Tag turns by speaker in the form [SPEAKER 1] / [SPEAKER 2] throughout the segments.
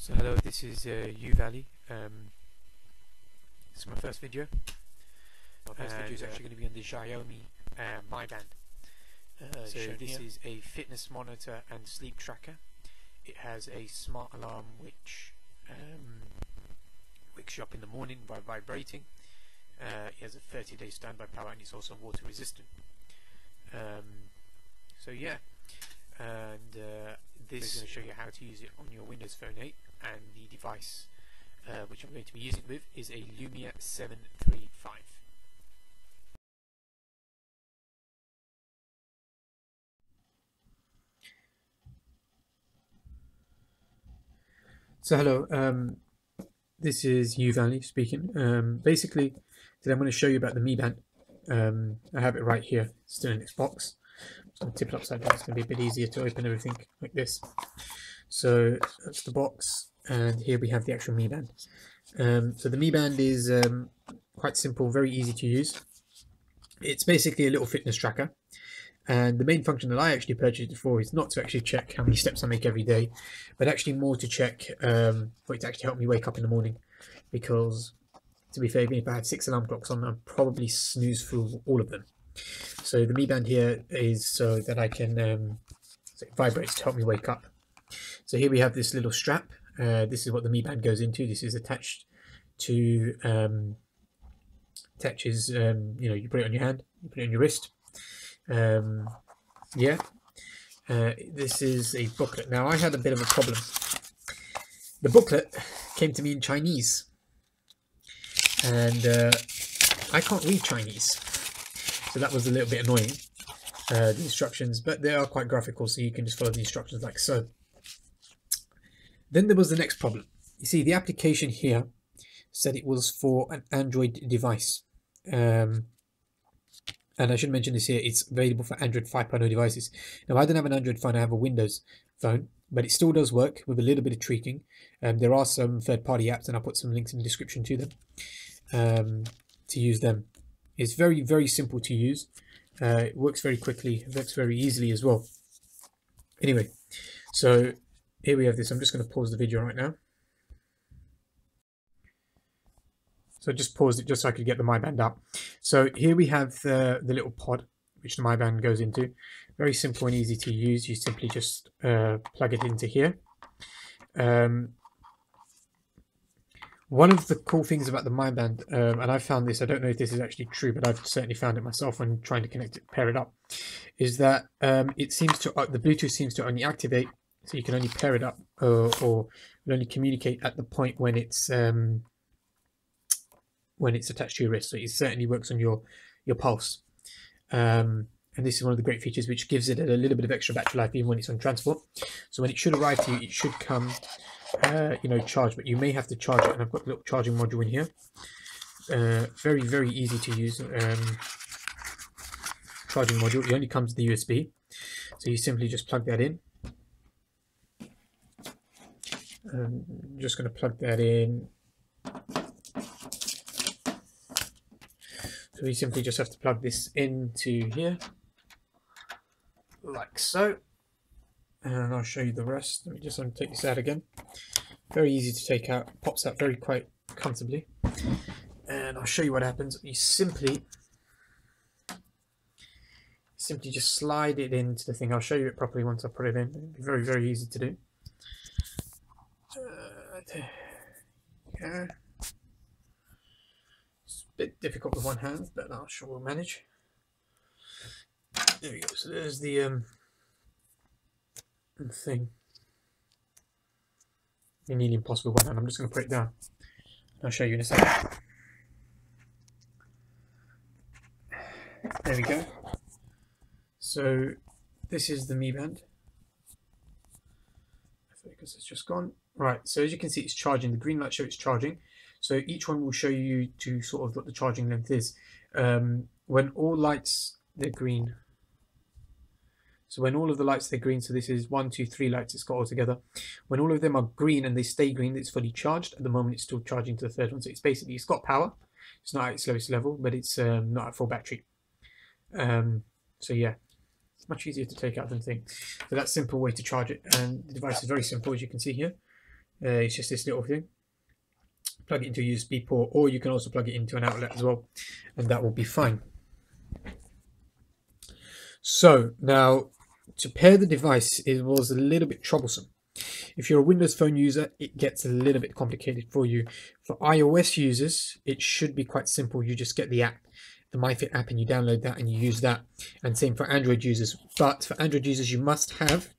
[SPEAKER 1] So hello, this is UVALLI. This is my first video. My first video is actually going to be on the Xiaomi Mi Band. So this is a fitness monitor and sleep tracker. It has a smart alarm which wakes you up in the morning by vibrating. It has a 30-day standby power and it's also water resistant. So yeah, and this is going to show you how to use it on your Windows Phone 8, and the device which I'm going to be using it with is a Lumia 735.
[SPEAKER 2] So hello, this is UVALLI speaking. Basically, today I'm going to show you about the Mi Band. I have it right here, still in its box. So I'm going to tip it upside down, it's going to be a bit easier to open everything like this. So that's the box, and here we have the actual Mi Band. So the Mi Band is quite simple, very easy to use. It's basically a little fitness tracker. And the main function that I actually purchased it for is not to actually check how many steps I make every day, but actually more to check for it to actually help me wake up in the morning. Because, to be fair, even if I had 6 alarm clocks on, I'd probably snooze through all of them. So the Mi Band here is so that I can, so it vibrates to help me wake up. So here we have this little strap. This is what the Mi Band goes into. This is attached to, attaches, you put it on your hand, you put it on your wrist. This is a booklet. Now I had a bit of a problem. The booklet came to me in Chinese, and I can't read Chinese, so that was a little bit annoying. The instructions, but they are quite graphical, so you can just follow the instructions like so. Then there was the next problem. You see, the application here said it was for an Android device. And I should mention this here, it's available for Android 5.0 devices. Now, I don't have an Android phone, I have a Windows phone, but it still does work with a little bit of tweaking. There are some third-party apps, and I'll put some links in the description to them, to use them. It's very, very simple to use. It works very quickly, it works very easily as well. Anyway, so here we have this. I'm just going to pause the video right now. So I just paused it just so I could get the Mi Band up. So here we have the little pod which the Mi Band goes into. Very simple and easy to use. You simply just plug it into here. One of the cool things about the Mi Band, and I found this, I don't know if this is actually true, but I've certainly found it myself when trying to connect it, pair it up, is that it seems to, the Bluetooth seems to only activate, so you can only pair it up or only communicate at the point when it's attached to your wrist. So it certainly works on your pulse, and this is one of the great features which gives it a little bit of extra battery life even when it's on transport. So when it should arrive to you, it should come charged, but you may have to charge it, and I've got a little charging module in here. Very, very easy to use charging module. It only comes with the USB, so you simply just plug that in. I'm just going to plug that in. So we simply just have to plug this into here, like so, and I'll show you the rest. Let me just take this out again. Very easy to take out, pops out very quite comfortably, and I'll show you what happens. You simply just slide it into the thing. I'll show you it properly once I put it in. It'll be very, very easy to do. Yeah. Bit difficult with one hand, but I'm sure we'll manage. There we go. So there's the thing. It's nearly impossible with one hand. I'm just going to put it down. I'll show you in a second. There we go. So this is the Mi Band. Focus has just gone. Right. So as you can see, it's charging. The green light shows it's charging. So each one will show you to sort of what the charging length is. When all lights, they're green. So when all of the lights, they're green, so this is 1, 2, 3 lights it's got all together. When all of them are green and they stay green, it's fully charged. At the moment, it's still charging to the third one. So it's basically, it's got power. It's not at its lowest level, but it's not at full battery. So yeah, it's much easier to take out than think. So that's a simple way to charge it. And the device is very simple, as you can see here. It's just this little thing. Plug it into a USB port, or you can also plug it into an outlet as well, and that will be fine. So now, to pair the device, it was a little bit troublesome. If you're a Windows Phone user, it gets a little bit complicated for you. For iOS users, it should be quite simple. You just get the app, the MyFit app, and you download that and you use that. And same for Android users. But for Android users, you must have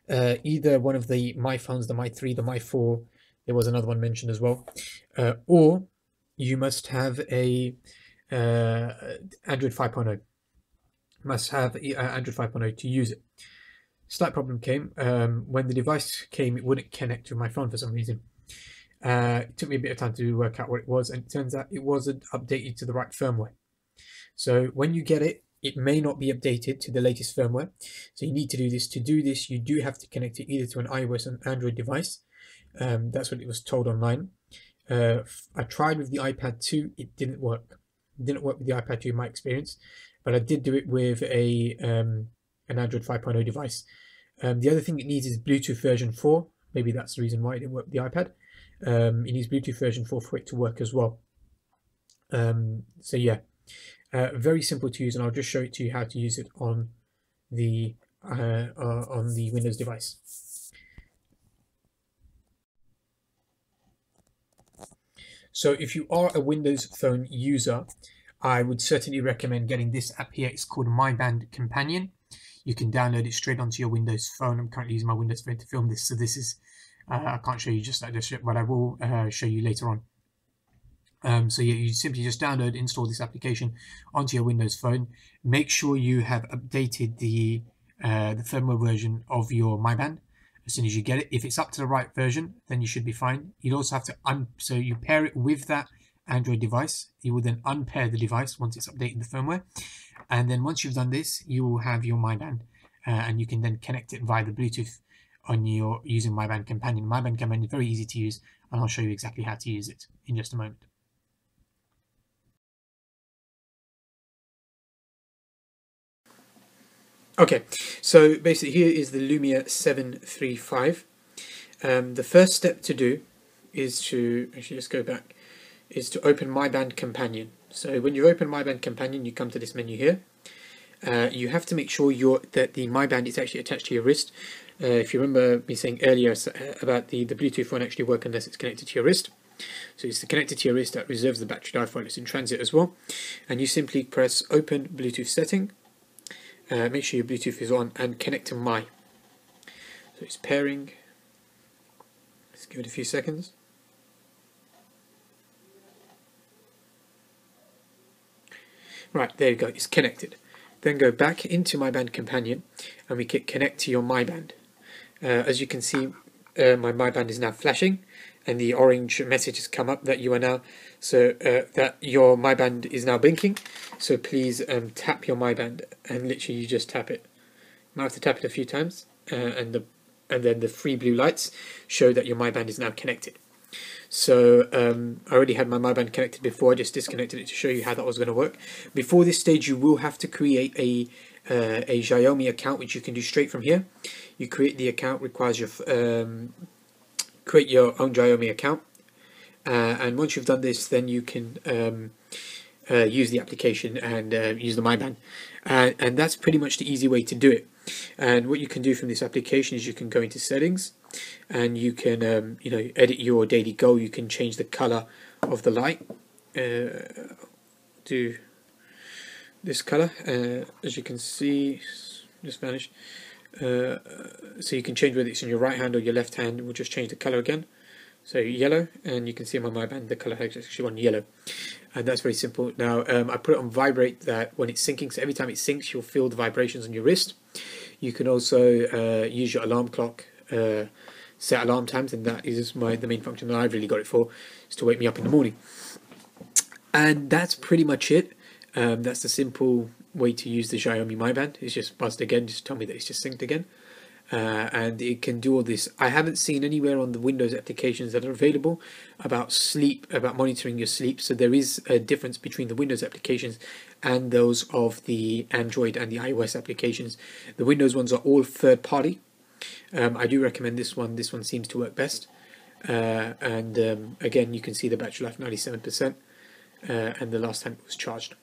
[SPEAKER 2] either one of the My phones, the My 3, the My 4, there was another one mentioned as well, or you must have a Android 5.0. Must have Android 5.0 to use it. Slight problem came when the device came. It wouldn't connect to my phone for some reason. It took me a bit of time to work out what it was, and it turns out it wasn't updated to the right firmware. So when you get it, it may not be updated to the latest firmware. So you need to do this. To do this, you do have to connect it either to an iOS or an Android device. That's what it was told online. I tried with the iPad 2. It didn't work. It didn't work with the iPad 2 in my experience, but I did do it with an Android 5.0 device. The other thing it needs is Bluetooth version 4. Maybe that's the reason why it didn't work with the iPad. It needs Bluetooth version 4 for it to work as well. So yeah, very simple to use, and I'll just show it to you how to use it on the Windows device. So if you are a Windows Phone user, I would certainly recommend getting this app here. It's called Mi Band Companion. You can download it straight onto your Windows Phone. I'm currently using my Windows Phone to film this, so this is I can't show you just like this, but I will show you later on. So yeah, you simply just download, install this application onto your Windows Phone. Make sure you have updated the firmware version of your Mi Band as soon as you get it. If it's up to the right version, then you should be fine. You'll also have to so you pair it with that Android device. You will then unpair the device once it's updated the firmware, and then once you've done this, you will have your Mi Band, and you can then connect it via the Bluetooth on your using Mi Band Companion. Mi Band Companion is very easy to use, and I'll show you exactly how to use it in just a moment. Okay, so basically here is the Lumia 735. The first step to do is to, actually let's go back, is to open Mi Band Companion. So when you open Mi Band Companion, you come to this menu here. You have to make sure that the Mi Band is actually attached to your wrist. If you remember me saying earlier about the Bluetooth won't actually work unless it's connected to your wrist. So it's connected to your wrist. That reserves the battery life while it's in transit as well. And you simply press Open Bluetooth Setting. Make sure your Bluetooth is on and connect to Mi. So it's pairing. Let's give it a few seconds. Right, there you go, it's connected. Then go back into Mi Band Companion and we click Connect to your Mi Band. As you can see, my Mi Band is now flashing and the orange message has come up that you are now, that your Mi Band is now blinking. So please tap your Mi Band, and literally you just tap it. You might have to tap it a few times, and then the three blue lights show that your Mi Band is now connected. So I already had my Mi Band connected before. I just disconnected it to show you how that was going to work. Before this stage, you will have to create a Xiaomi account, which you can do straight from here. You create the account, requires your create your own Xiaomi account, and once you've done this, then you can use the application and use the Mi Band, and that's pretty much the easy way to do it. And what you can do from this application is you can go into settings, and you can edit your daily goal. You can change the color of the light. Do this color, as you can see, just vanished. So you can change whether it's in your right hand or your left hand. We'll just change the color again. So yellow, and you can see on my Mi Band the color has actually gone yellow, and that's very simple. Now I put it on vibrate, that when it's syncing, so every time it syncs, you'll feel the vibrations on your wrist. You can also use your alarm clock, set alarm times, and that is the main function that I've really got it for, is to wake me up in the morning. And that's pretty much it. That's the simple way to use the Xiaomi Mi Band. It's just buzzed again, just tell me that it's just synced again. And it can do all this. I haven't seen anywhere on the Windows applications that are available about sleep, about monitoring your sleep. So there is a difference between the Windows applications and those of the Android and the iOS applications. The Windows ones are all third party. I do recommend this one. This one seems to work best. and again you can see the battery life 97%, and the last time it was charged.